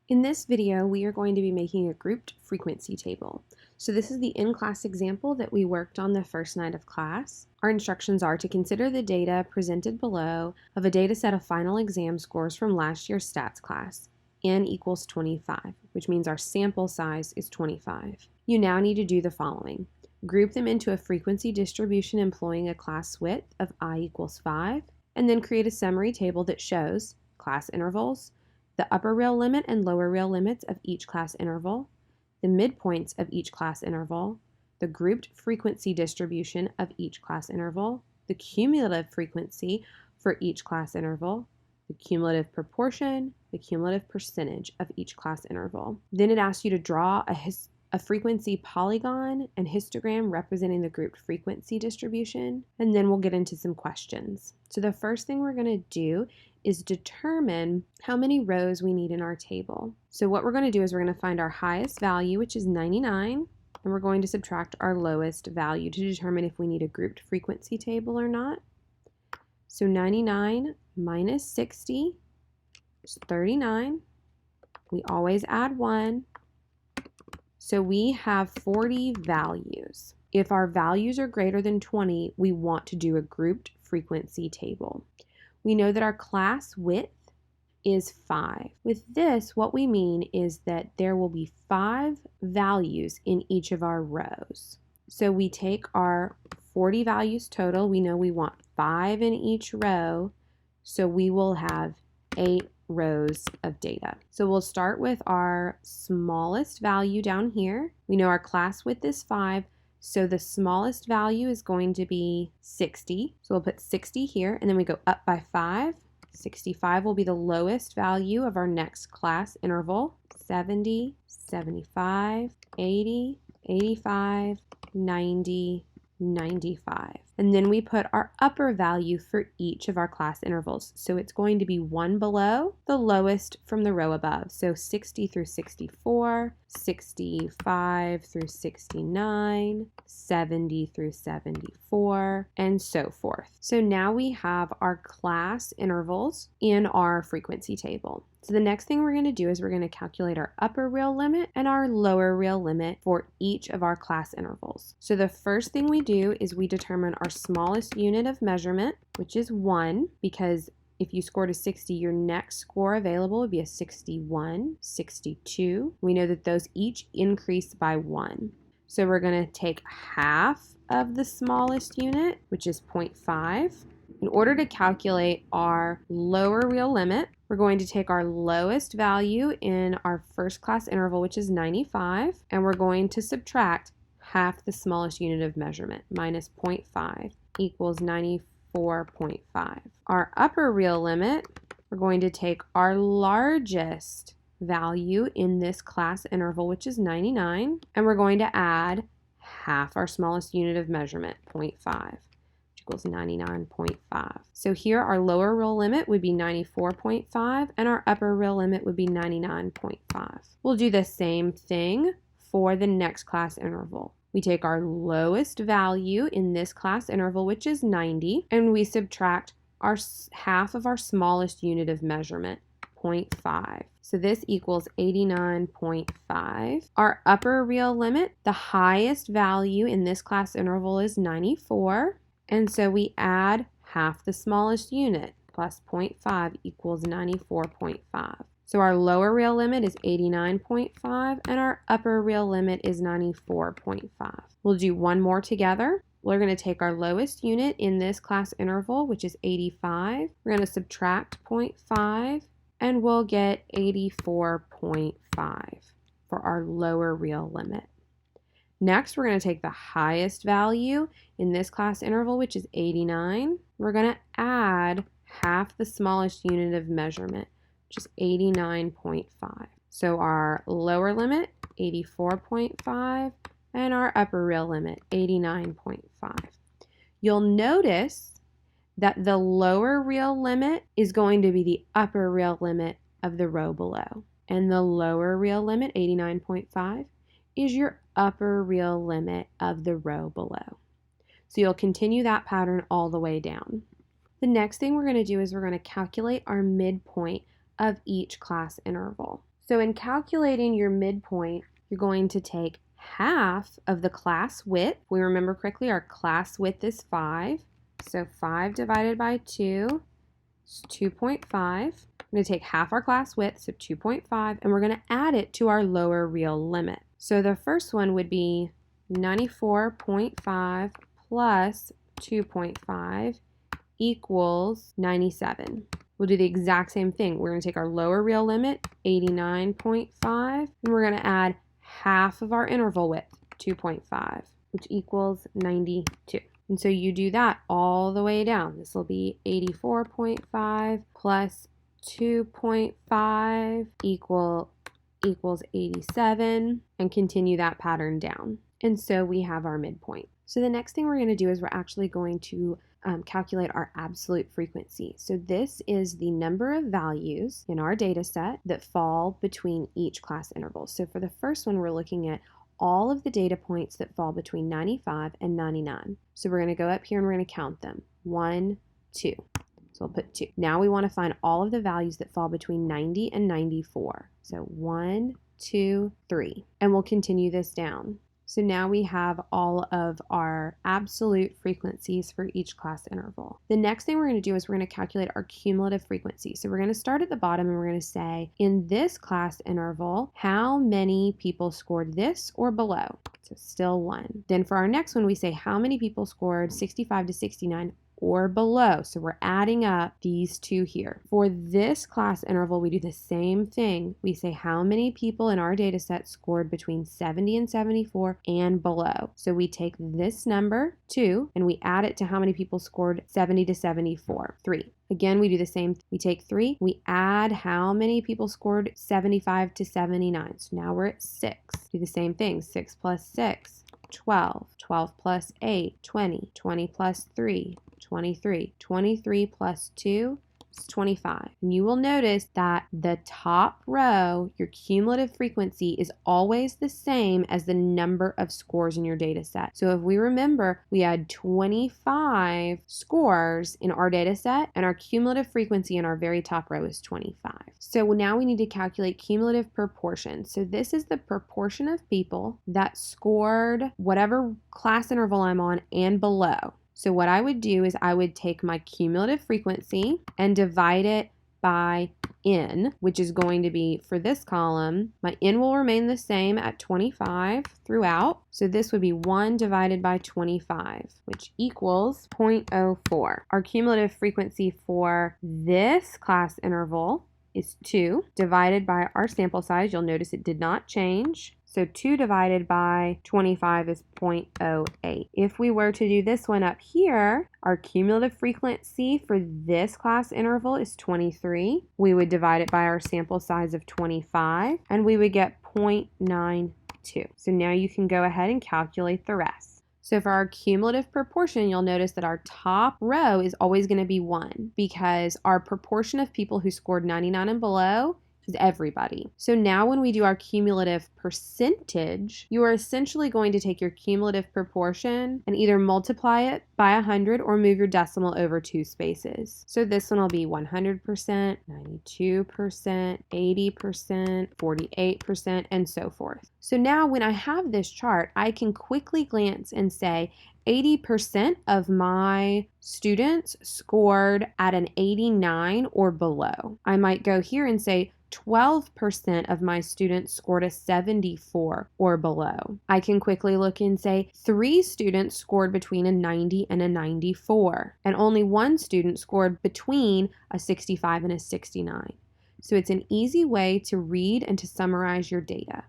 In this video, we are going to be making a grouped frequency table. So this is the in-class example that we worked on the first night of class. Our instructions are to consider the data presented below of a data set of final exam scores from last year's stats class. N equals 25, which means our sample size is 25. You now need to do the following. Group them into a frequency distribution employing a class width of I equals 5, and then create a summary table that shows class intervals, the upper real limit and lower real limits of each class interval, the midpoints of each class interval, the grouped frequency distribution of each class interval, the cumulative frequency for each class interval, the cumulative proportion, the cumulative percentage of each class interval. Then it asks you to draw a frequency polygon and histogram representing the grouped frequency distribution, and then we'll get into some questions. So the first thing we're going to do is determine how many rows we need in our table. So what we're going to do is we're going to find our highest value, which is 99, and we're going to subtract our lowest value to determine if we need a grouped frequency table or not. So 99 minus 60 is 39. We always add 1. So we have 40 values. If our values are greater than 20, we want to do a grouped frequency table. We know that our class width is 5. With this, what we mean is that there will be 5 values in each of our rows. So we take our 40 values total. We know we want 5 in each row, so we will have 8 rows of data. So we'll start with our smallest value down here. We know our class width is 5, so the smallest value is going to be 60. So we'll put 60 here, and then we go up by 5. 65 will be the lowest value of our next class interval. 70, 75, 80, 85, 90, 95. And then we put our upper value for each of our class intervals. So it's going to be one below the lowest from the row above. So 60 through 64, 65 through 69, 70 through 74, and so forth. So now we have our class intervals in our frequency table. So the next thing we're going to do is we're going to calculate our upper real limit and our lower real limit for each of our class intervals. So the first thing we do is we determine our smallest unit of measurement, which is 1, because if you scored a 60, your next score available would be a 61, 62. We know that those each increase by 1. So we're going to take half of the smallest unit, which is 0.5. In order to calculate our lower real limit, we're going to take our lowest value in our first class interval, which is 95, and we're going to subtract half the smallest unit of measurement, minus 0.5 equals 94.5. Our upper real limit, we're going to take our largest value in this class interval, which is 99, and we're going to add half our smallest unit of measurement, 0.5. Equals 99.5. So here our lower real limit would be 94.5 and our upper real limit would be 99.5. We'll do the same thing for the next class interval. We take our lowest value in this class interval, which is 90, and we subtract our half of our smallest unit of measurement, 0.5. So this equals 89.5. Our upper real limit, the highest value in this class interval is 94. And so we add half the smallest unit, plus 0.5 equals 94.5. So our lower real limit is 89.5 and our upper real limit is 94.5. We'll do one more together. We're going to take our lowest unit in this class interval, which is 85. We're going to subtract 0.5 and we'll get 84.5 for our lower real limit. Next, we're going to take the highest value in this class interval, which is 89. We're going to add half the smallest unit of measurement, which is 89.5. So our lower limit, 84.5, and our upper real limit, 89.5. You'll notice that the lower real limit is going to be the upper real limit of the row below. And the lower real limit, 89.5, is your upper real limit of the row below. So you'll continue that pattern all the way down. The next thing we're going to do is we're going to calculate our midpoint of each class interval. So in calculating your midpoint, you're going to take half of the class width. If we remember correctly, our class width is 5. So 5 divided by 2 is 2.5. We're going to take half our class width, so 2.5, and we're going to add it to our lower real limit. So the first one would be 94.5 plus 2.5 equals 97. We'll do the exact same thing. We're going to take our lower real limit, 89.5, and we're going to add half of our interval width, 2.5, which equals 92. And so you do that all the way down. This will be 84.5 plus 2.5 equals 87, and continue that pattern down. And so we have our midpoint. So the next thing we're going to do is we're actually going to calculate our absolute frequency. So this is the number of values in our data set that fall between each class interval. So for the first one, we're looking at all of the data points that fall between 95 and 99. So we're going to go up here and we're going to count them. 1, 2. So we'll put 2. Now we want to find all of the values that fall between 90 and 94. So 1, 2, 3. And we'll continue this down. So now we have all of our absolute frequencies for each class interval. The next thing we're going to do is we're going to calculate our cumulative frequency. So we're going to start at the bottom and we're going to say, in this class interval, how many people scored this or below? So still 1. Then for our next one, we say how many people scored 65 to 69 or below. So we're adding up these two here. For this class interval, we do the same thing. We say how many people in our data set scored between 70 and 74 and below. So we take this number, 2, and we add it to how many people scored 70 to 74, 3. Again, we do the same. We take 3, we add how many people scored 75 to 79. So now we're at 6. Do the same thing. 6 plus 6, 12. 12 plus 8, 20. 20 plus 3, 23. 23 plus 2 is 25. And you will notice that the top row, your cumulative frequency, is always the same as the number of scores in your data set. So if we remember, we had 25 scores in our data set, and our cumulative frequency in our very top row is 25. So now we need to calculate cumulative proportion. So this is the proportion of people that scored whatever class interval I'm on and below. So what I would do is I would take my cumulative frequency and divide it by n, which is going to be, for this column, my n will remain the same at 25 throughout. So this would be 1 divided by 25, which equals 0.04. Our cumulative frequency for this class interval is 2 divided by our sample size. You'll notice it did not change. So 2 divided by 25 is 0.08. If we were to do this one up here, our cumulative frequency for this class interval is 23. We would divide it by our sample size of 25, and we would get 0.92. So now you can go ahead and calculate the rest. So for our cumulative proportion, you'll notice that our top row is always going to be 1 because our proportion of people who scored 99 and below is everybody. So now when we do our cumulative percentage, you are essentially going to take your cumulative proportion and either multiply it by 100 or move your decimal over 2 spaces. So this one will be 100%, 92%, 80%, 48%, and so forth. So now when I have this chart, I can quickly glance and say 80% of my students scored at an 89 or below. I might go here and say 12% of my students scored a 74 or below. I can quickly look and say 3 students scored between a 90 and a 94, and only 1 student scored between a 65 and a 69. So it's an easy way to read and to summarize your data.